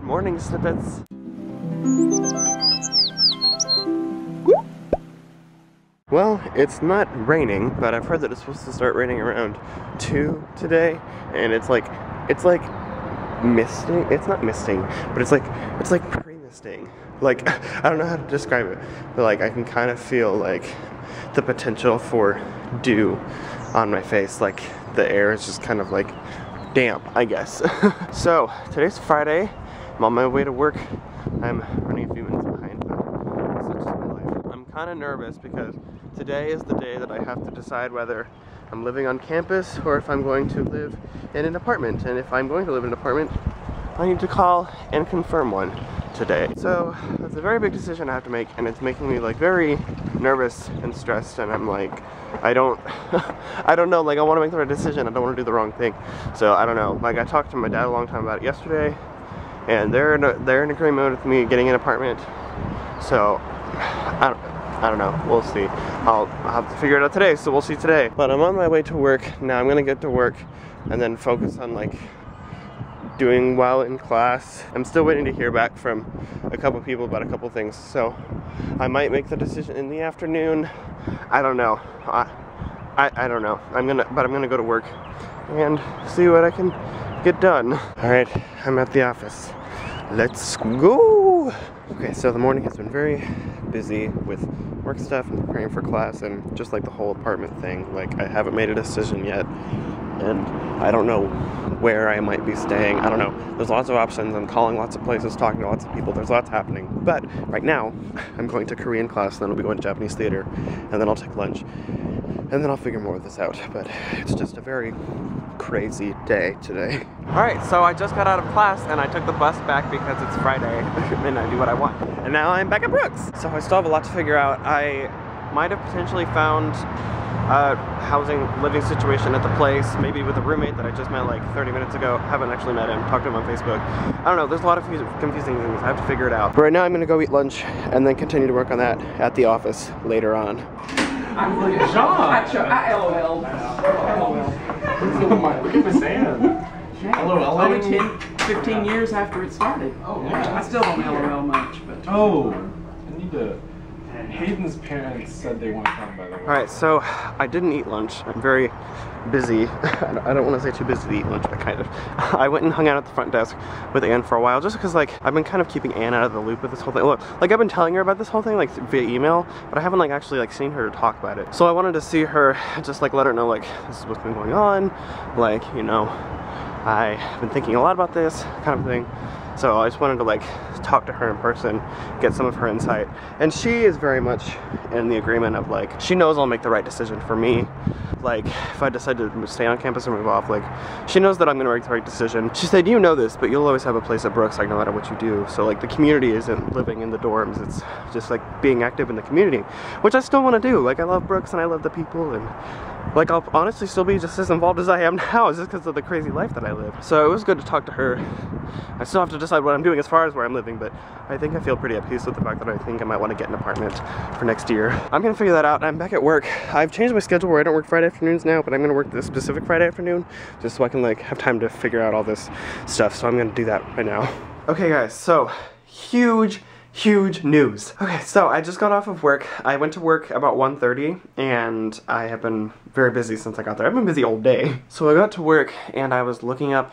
morning, Snippets. Well, it's not raining, but I've heard that it's supposed to start raining around 2 today, and it's like misting. It's not misting, but it's like pre-misting. Like, I don't know how to describe it, but like I can kind of feel like the potential for dew on my face. Like the air is just kind of like damp, I guess. So today's Friday. I'm on my way to work. I'm running a few minutes behind, but such is my life. I'm kind of nervous because today is the day that I have to decide whether I'm living on campus or if I'm going to live in an apartment. And if I'm going to live in an apartment, I need to call and confirm one today. So that's a very big decision I have to make, and it's making me like very nervous and stressed, and I'm like, I don't know, like I want to make the right decision. I don't want to do the wrong thing. So I don't know. Like I talked to my dad a long time about it yesterday, and they're in agreement with me getting an apartment. So I don't know. We'll see. I'll have to figure it out today, so we'll see today. But I'm on my way to work now. I'm gonna get to work and then focus on like doing well in class. I'm still waiting to hear back from a couple people about a couple things, so I might make the decision in the afternoon. I don't know. I don't know. I'm gonna go to work and see what I can get done. All right, I'm at the office. Let's go. Okay, so the morning has been very busy with work stuff and preparing for class and just like the whole apartment thing. Like I haven't made a decision yet, and I don't know where I might be staying. I don't know. There's lots of options. I'm calling lots of places, talking to lots of people. There's lots happening. But right now, I'm going to Korean class, then I'll be going to Japanese theater, and then I'll take lunch, and then I'll figure more of this out. But it's just a very crazy day today. Alright, so I just got out of class and I took the bus back because it's Friday and I do what I want. And now I'm back at Brooks. So I still have a lot to figure out. I might have potentially found a living situation at the place, maybe with a roommate that I just met like 30 minutes ago. Haven't actually met him, talked to him on Facebook. I don't know, there's a lot of confusing things. I have to figure it out. But right now I'm gonna go eat lunch and then continue to work on that at the office later on. I LOL. Look at Miss Ann. Only 10, 15 years after it started. Oh, yeah. I still don't LOL much, but. Oh, I need to. Hayden's parents said they want to come, by the way. Alright, so I didn't eat lunch. I'm very busy. I don't want to say too busy to eat lunch, but kind of. I went and hung out at the front desk with Ann for a while, just because like I've been kind of keeping Ann out of the loop with this whole thing. Look, like I've been telling her about this whole thing like via email, but I haven't like actually like seen her talk about it. So I wanted to see her, just like let her know like this is what's been going on, like, you know, I've been thinking a lot about this kind of thing. So I just wanted to like talk to her in person, get some of her insight. And she is very much in the agreement of like, she knows I'll make the right decision for me. Like if I decide to stay on campus or move off, like she knows that I'm gonna make the right decision. She said, you know this, but you'll always have a place at Brooks, like no matter what you do. So like the community isn't living in the dorms, it's just like being active in the community, which I still wanna do. Like I love Brooks and I love the people, and like I'll honestly still be just as involved as I am now, just because of the crazy life that I live. So it was good to talk to her. I still have to decide what I'm doing as far as where I'm living, but I think I feel pretty at peace with the fact that I think I might want to get an apartment for next year. I'm gonna figure that out. I'm back at work. I've changed my schedule where I don't work Friday afternoons now, but I'm gonna work this specific Friday afternoon just so I can like have time to figure out all this stuff. So I'm gonna do that right now. Okay guys, so huge news. Okay, so I just got off of work. I went to work about 1:30 and I have been very busy since I got there. I've been busy all day. So I got to work and I was looking up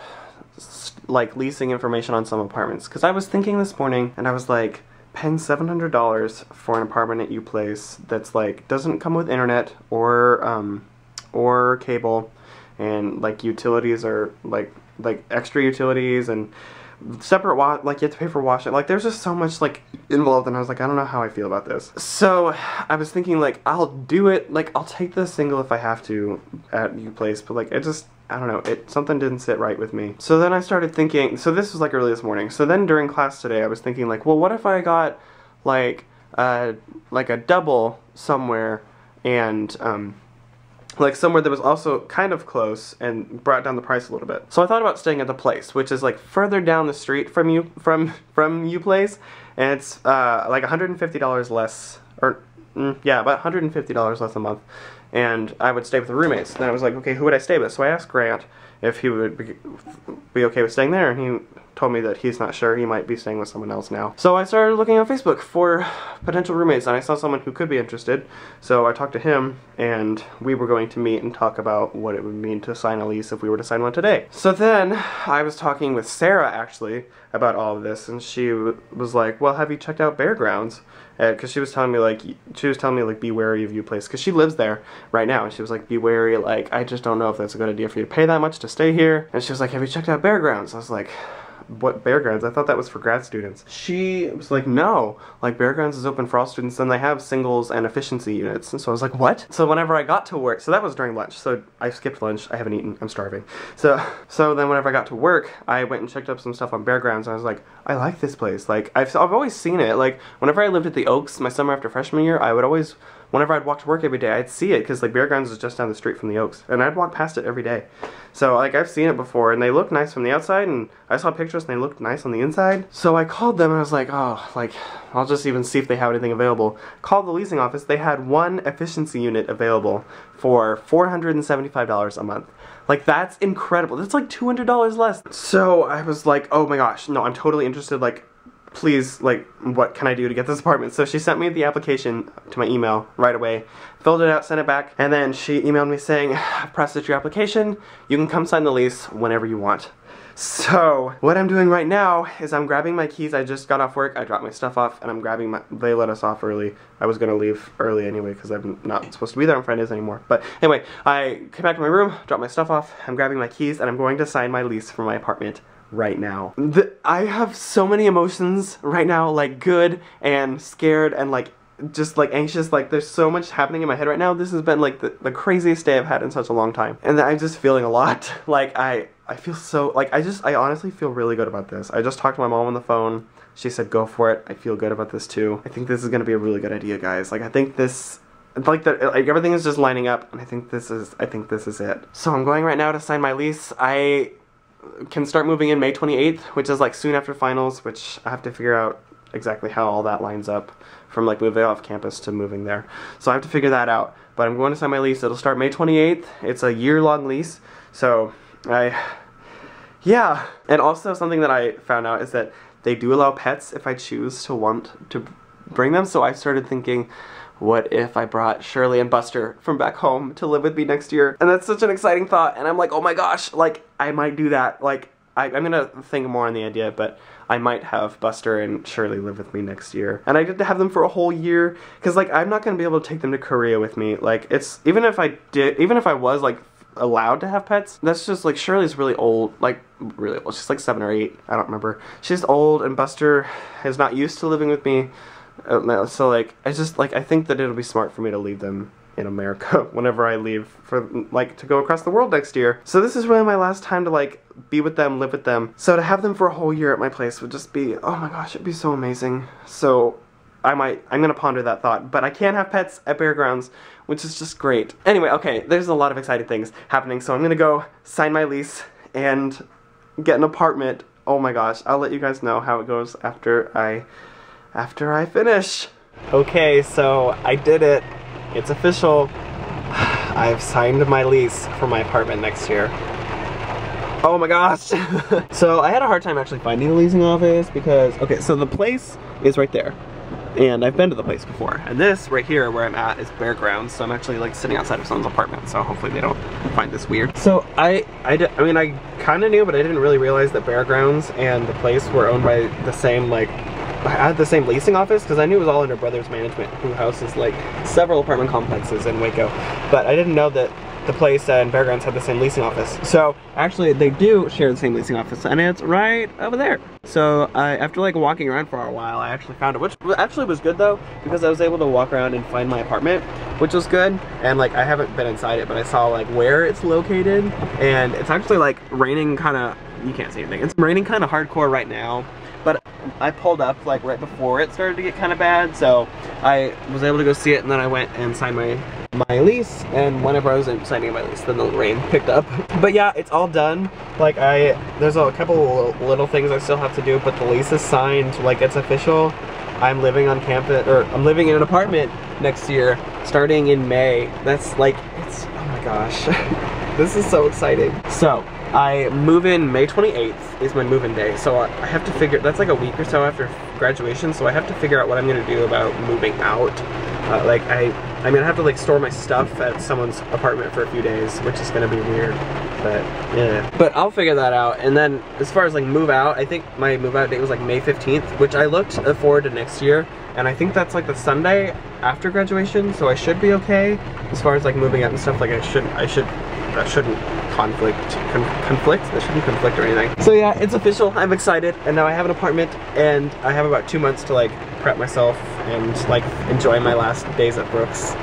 like leasing information on some apartments, because I was thinking this morning and I was like, paying $700 for an apartment at U-Place that's like doesn't come with internet or cable, and like utilities are like extra utilities and separate like you have to pay for washing. Like there's just so much like involved, and I was like, I don't know how I feel about this. So I was thinking like I'll do it, like I'll take the single if I have to at U-Place, but like it just, I don't know, something didn't sit right with me. So then I started thinking, so this was like early this morning, so then during class today I was thinking like, well, what if I got like a double somewhere, and like somewhere that was also kind of close and brought down the price a little bit. So I thought about staying at the Place, which is like further down the street from U-Place, and it's like $150 less, or yeah, about $150 less a month, and I would stay with the roommates. And I was like, okay, who would I stay with? So I asked Grant, if he would be okay with staying there, and he told me that he's not sure. He might be staying with someone else now. So I started looking on Facebook for potential roommates, and I saw someone who could be interested. So I talked to him, and we were going to meet and talk about what it would mean to sign a lease if we were to sign one today. So then I was talking with Sarah actually about all of this, and she was like, well, have you checked out Bear Grounds? Because she was telling me like, be wary of you place, because she lives there right now, and she was like, be wary, like, I just don't know if that's a good idea for you to pay that much to stay here. And she was like, have you checked out Bear Grounds? I was like, what Bear Grounds? I thought that was for grad students. She was like, no, like Bear Grounds is open for all students, and they have singles and efficiency units. And so I was like, what? So whenever I got to work, so that was during lunch, so I skipped lunch, I haven't eaten, I'm starving. So then whenever I got to work, I went and checked up some stuff on Bear Grounds, and I was like, I like this place. Like, I've always seen it. Like, whenever I lived at the Oaks my summer after freshman year, I would always, whenever I'd walk to work every day, I'd see it, because like Bear Grounds is just down the street from the Oaks, and I'd walk past it every day. So like, I've seen it before, and they look nice from the outside, and I saw pictures and they looked nice on the inside. So I called them and I was like, oh, like, I'll just even see if they have anything available. Called the leasing office. They had one efficiency unit available for $475 a month. Like, that's incredible. That's like $200 less. So I was like, oh my gosh, no, I'm totally interested. Like, please, like, what can I do to get this apartment? So she sent me the application to my email right away, filled it out, sent it back, and then she emailed me saying, I've processed your application, you can come sign the lease whenever you want. So what I'm doing right now is I'm grabbing my keys. I just got off work, I dropped my stuff off, and I'm grabbing my, they let us off early. I was gonna leave early anyway because I'm not supposed to be there on Fridays anymore. But anyway, I came back to my room, dropped my stuff off, I'm grabbing my keys, and I'm going to sign my lease for my apartment right now. I have so many emotions right now, like good and scared and like just like anxious. Like, there's so much happening in my head right now. This has been like the craziest day I've had in such a long time, and I'm just feeling a lot. Like, I feel so, like, I honestly feel really good about this. I just talked to my mom on the phone. She said go for it. I feel good about this too. I think this is gonna be a really good idea, guys. Like, I think this, like, everything is just lining up, and I think this is it. So I'm going right now to sign my lease. I can start moving in May 28th, which is like soon after finals, which I have to figure out exactly how all that lines up from like moving off campus to moving there. So I have to figure that out, but I'm going to sign my lease. It'll start May 28th. It's a year-long lease, so yeah. And also something that I found out is that they do allow pets if I choose to want to bring them, so I started thinking, what if I brought Shirley and Buster from back home to live with me next year? And that's such an exciting thought, and I'm like, oh my gosh, like, I might do that. Like, I'm gonna think more on the idea, but I might have Buster and Shirley live with me next year. And I get to have them for a whole year, because like, I'm not gonna be able to take them to Korea with me. Like, it's, even if I was like allowed to have pets, that's just like, Shirley's really old, like really old. She's like 7 or 8, I don't remember. She's old, and Buster is not used to living with me. So like, I think that it'll be smart for me to leave them in America whenever I leave for like to go across the world next year. So this is really my last time to like be with them, live with them. So to have them for a whole year at my place would just be, oh my gosh, it'd be so amazing. So I'm gonna ponder that thought, but I can't have pets at Bear Grounds, which is just great. Anyway, okay, there's a lot of exciting things happening, so I'm gonna go sign my lease and get an apartment. Oh my gosh, I'll let you guys know how it goes after I finish. Okay, so I did it. It's official. I've signed my lease for my apartment next year. Oh my gosh. So I had a hard time actually finding the leasing office because, okay, so the place is right there. And I've been to the place before. And this right here where I'm at is Bear Grounds, so I'm actually like sitting outside of someone's apartment, so hopefully they don't find this weird. So I mean, I kind of knew, but I didn't really realize that Bear Grounds and the place were owned by the same, like, had the same leasing office, because I knew it was all under Brothers Management, who houses like several apartment complexes in Waco. But I didn't know that the place and Bear Grounds had the same leasing office. So actually they do share the same leasing office, and it's right over there. So after like walking around for a while, I actually found it, which actually was good though, because I was able to walk around and find my apartment, which was good. And like, I haven't been inside it, but I saw like where it's located, and it's actually like raining kind of, you can't see anything. It's raining kind of hardcore right now. But I pulled up like right before it started to get kind of bad, so I was able to go see it, and then I went and signed my lease, and whenever I was signing my lease, then the rain picked up. But yeah, it's all done. Like, there's a couple little things I still have to do, but the lease is signed, like, it's official. I'm living on campus, or I'm living in an apartment next year, starting in May. That's like, it's, oh my gosh. This is so exciting. So, I move in May 28th is my move-in day, so I have to figure, that's like a week or so after graduation, so I have to figure out what I'm gonna do about moving out. Like I'm gonna have to like store my stuff at someone's apartment for a few days, which is gonna be weird, but yeah. But I'll figure that out. And then as far as like move out, I think my move out date was like May 15th, which I looked forward to next year, and I think that's like the Sunday after graduation, so I should be okay as far as like moving out and stuff. Like that shouldn't conflict or anything. So yeah, it's official. I'm excited, and now I have an apartment, and I have about 2 months to like prep myself and like enjoy my last days at Brooks.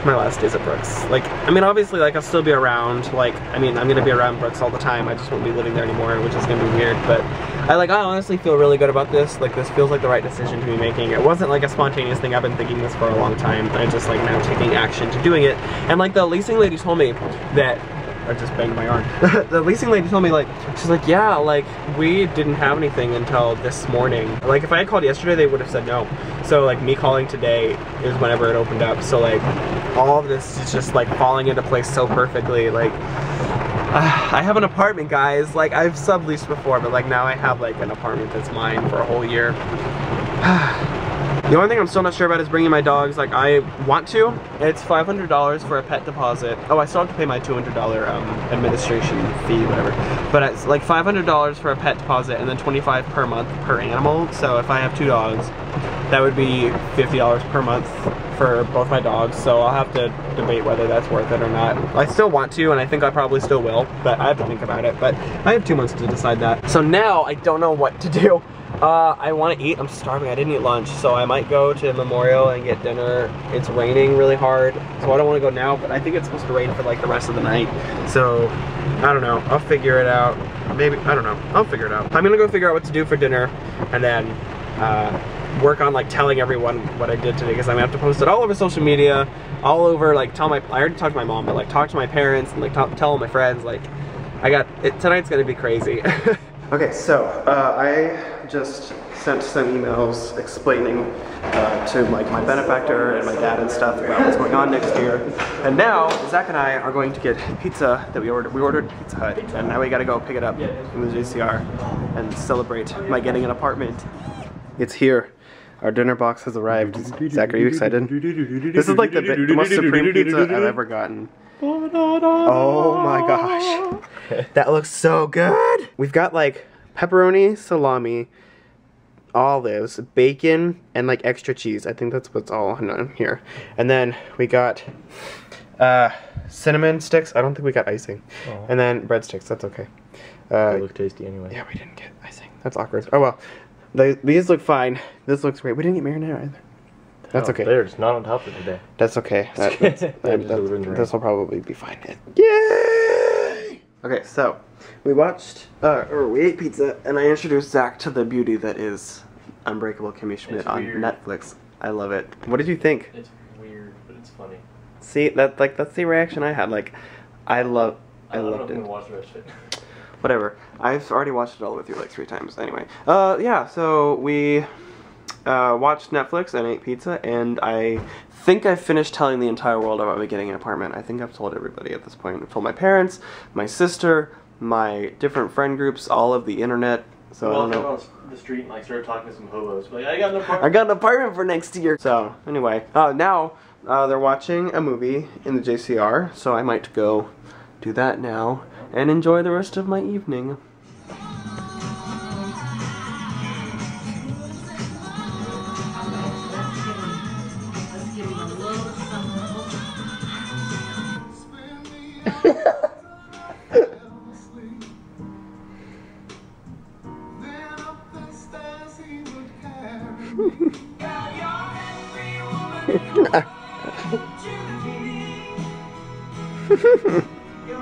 My last days at Brooks. Like, I mean, obviously, like, I'll still be around. Like, I mean, I'm gonna be around Brooks all the time. I just won't be living there anymore, which is gonna be weird. But I honestly feel really good about this. Like, this feels like the right decision to be making. It wasn't like a spontaneous thing. I've been thinking this for a long time. I'm just like now taking action to doing it. And like the leasing lady told me that. I just banged my arm. The leasing lady told me, like, she's like, yeah, like, we didn't have anything until this morning. Like, if I had called yesterday, they would have said no. So, like, me calling today is whenever it opened up. So, like, all of this is just, like, falling into place so perfectly. Like, I have an apartment, guys. Like, I've subleased before, but, like, now I have, like, an apartment that's mine for a whole year. The only thing I'm still not sure about is bringing my dogs. Like, I want to. It's $500 for a pet deposit. Oh, I still have to pay my $200 administration fee, whatever. But it's like $500 for a pet deposit and then $25 per month per animal. So if I have 2 dogs, that would be $50 per month for both my dogs. So I'll have to debate whether that's worth it or not. I still want to, and I think I probably still will, but I have to think about it. But I have 2 months to decide that. So now I don't know what to do. I want to eat. I'm starving. I didn't eat lunch, so I might go to Memorial and get dinner. It's raining really hard, so I don't want to go now, but I think it's supposed to rain for like the rest of the night. So, I don't know. I'll figure it out. Maybe, I don't know. I'll figure it out. I'm gonna go figure out what to do for dinner, and then work on like telling everyone what I did today, because I'm gonna have to post it all over social media, all over, like I already talked to my mom, but like talk to my parents and like tell all my friends. Like, tonight's gonna be crazy. Okay, so I just sent some emails explaining to like my benefactor and my dad and stuff about what's going on next year. And now Zach and I are going to get pizza that we ordered. We ordered Pizza Hut, and now we gotta go pick it up in the JCR and celebrate my getting an apartment. It's here. Our dinner box has arrived. Zach, are you excited? This is like the most supreme pizza I've ever gotten. Oh my gosh. That looks so good. We've got like pepperoni, salami, olives, bacon, and like extra cheese. I think that's what's all on here. And then we got cinnamon sticks. I don't think we got icing. Oh. And then breadsticks. That's okay. They look tasty anyway. Yeah, we didn't get icing. That's awkward. Oh well. These look fine. This looks great. We didn't get marinara either. That's okay. They're just not on top of today. That's okay. This will probably be fine. Yay! Okay, so we watched, we ate pizza, and I introduced Zach to the beauty that is Unbreakable Kimmy Schmidt on Netflix. I love it. What did you think? It's weird, but it's funny. See, that's the reaction I had. Like, I loved it. I'm gonna watch the rest of it. Whatever. I've already watched it all with you like 3 times. Anyway, yeah. So we watched Netflix and ate pizza, and I think I've finished telling the entire world about me getting an apartment. I think I've told everybody at this point. I've told my parents, my sister, my different friend groups, all of the internet. So I don't know. On the street and like started talking to some hobos. Like, I got an apartment. I got an apartment for next year. So anyway, now they're watching a movie in the JCR, so I might go do that now and enjoy the rest of my evening.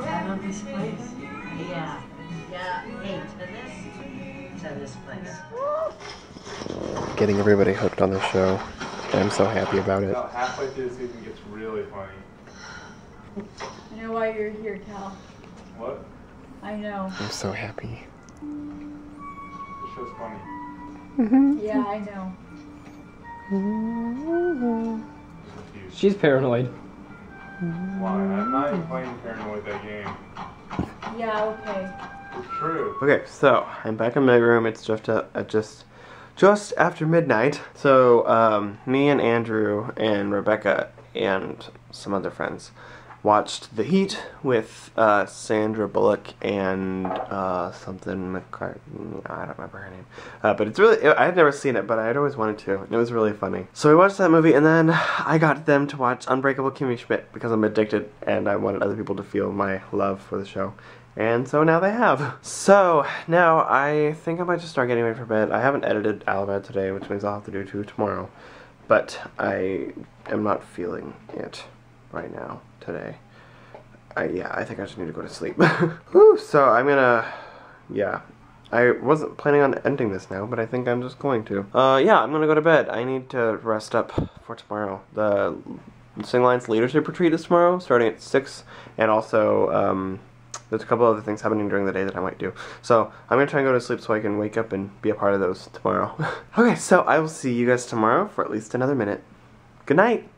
I love this place. Yeah. Hey, to this place. Getting everybody hooked on the show. I'm so happy about it. About halfway through the season, it gets really funny. I know why you're here, Cal. What? I know. I'm so happy. The show's funny. Yeah, I know. She's paranoid. Why? I'm not even playing Paranoid that game. Yeah, okay. True. Okay, so I'm back in my room. It's just after midnight. So me and Andrew and Rebecca and some other friends watched The Heat with Sandra Bullock and something McCartney. I don't remember her name. But it's really, I had never seen it, but I had always wanted to. And it was really funny. So we watched that movie, and then I got them to watch Unbreakable Kimmy Schmidt because I'm addicted and I wanted other people to feel my love for the show. And so now they have. So now I think I might just start getting ready for bed. I haven't edited Alamad today, which means I'll have to do two tomorrow. But I am not feeling it right now, today. Yeah, I think I just need to go to sleep. Whew, so I'm gonna, yeah. I wasn't planning on ending this now, but I think I'm just going to. Yeah, I'm gonna go to bed. I need to rest up for tomorrow. The Sing Lines Leadership Retreat is tomorrow, starting at 6, and also, there's a couple other things happening during the day that I might do. So I'm going to try and go to sleep so I can wake up and be a part of those tomorrow. Okay, so I will see you guys tomorrow for at least another minute. Good night!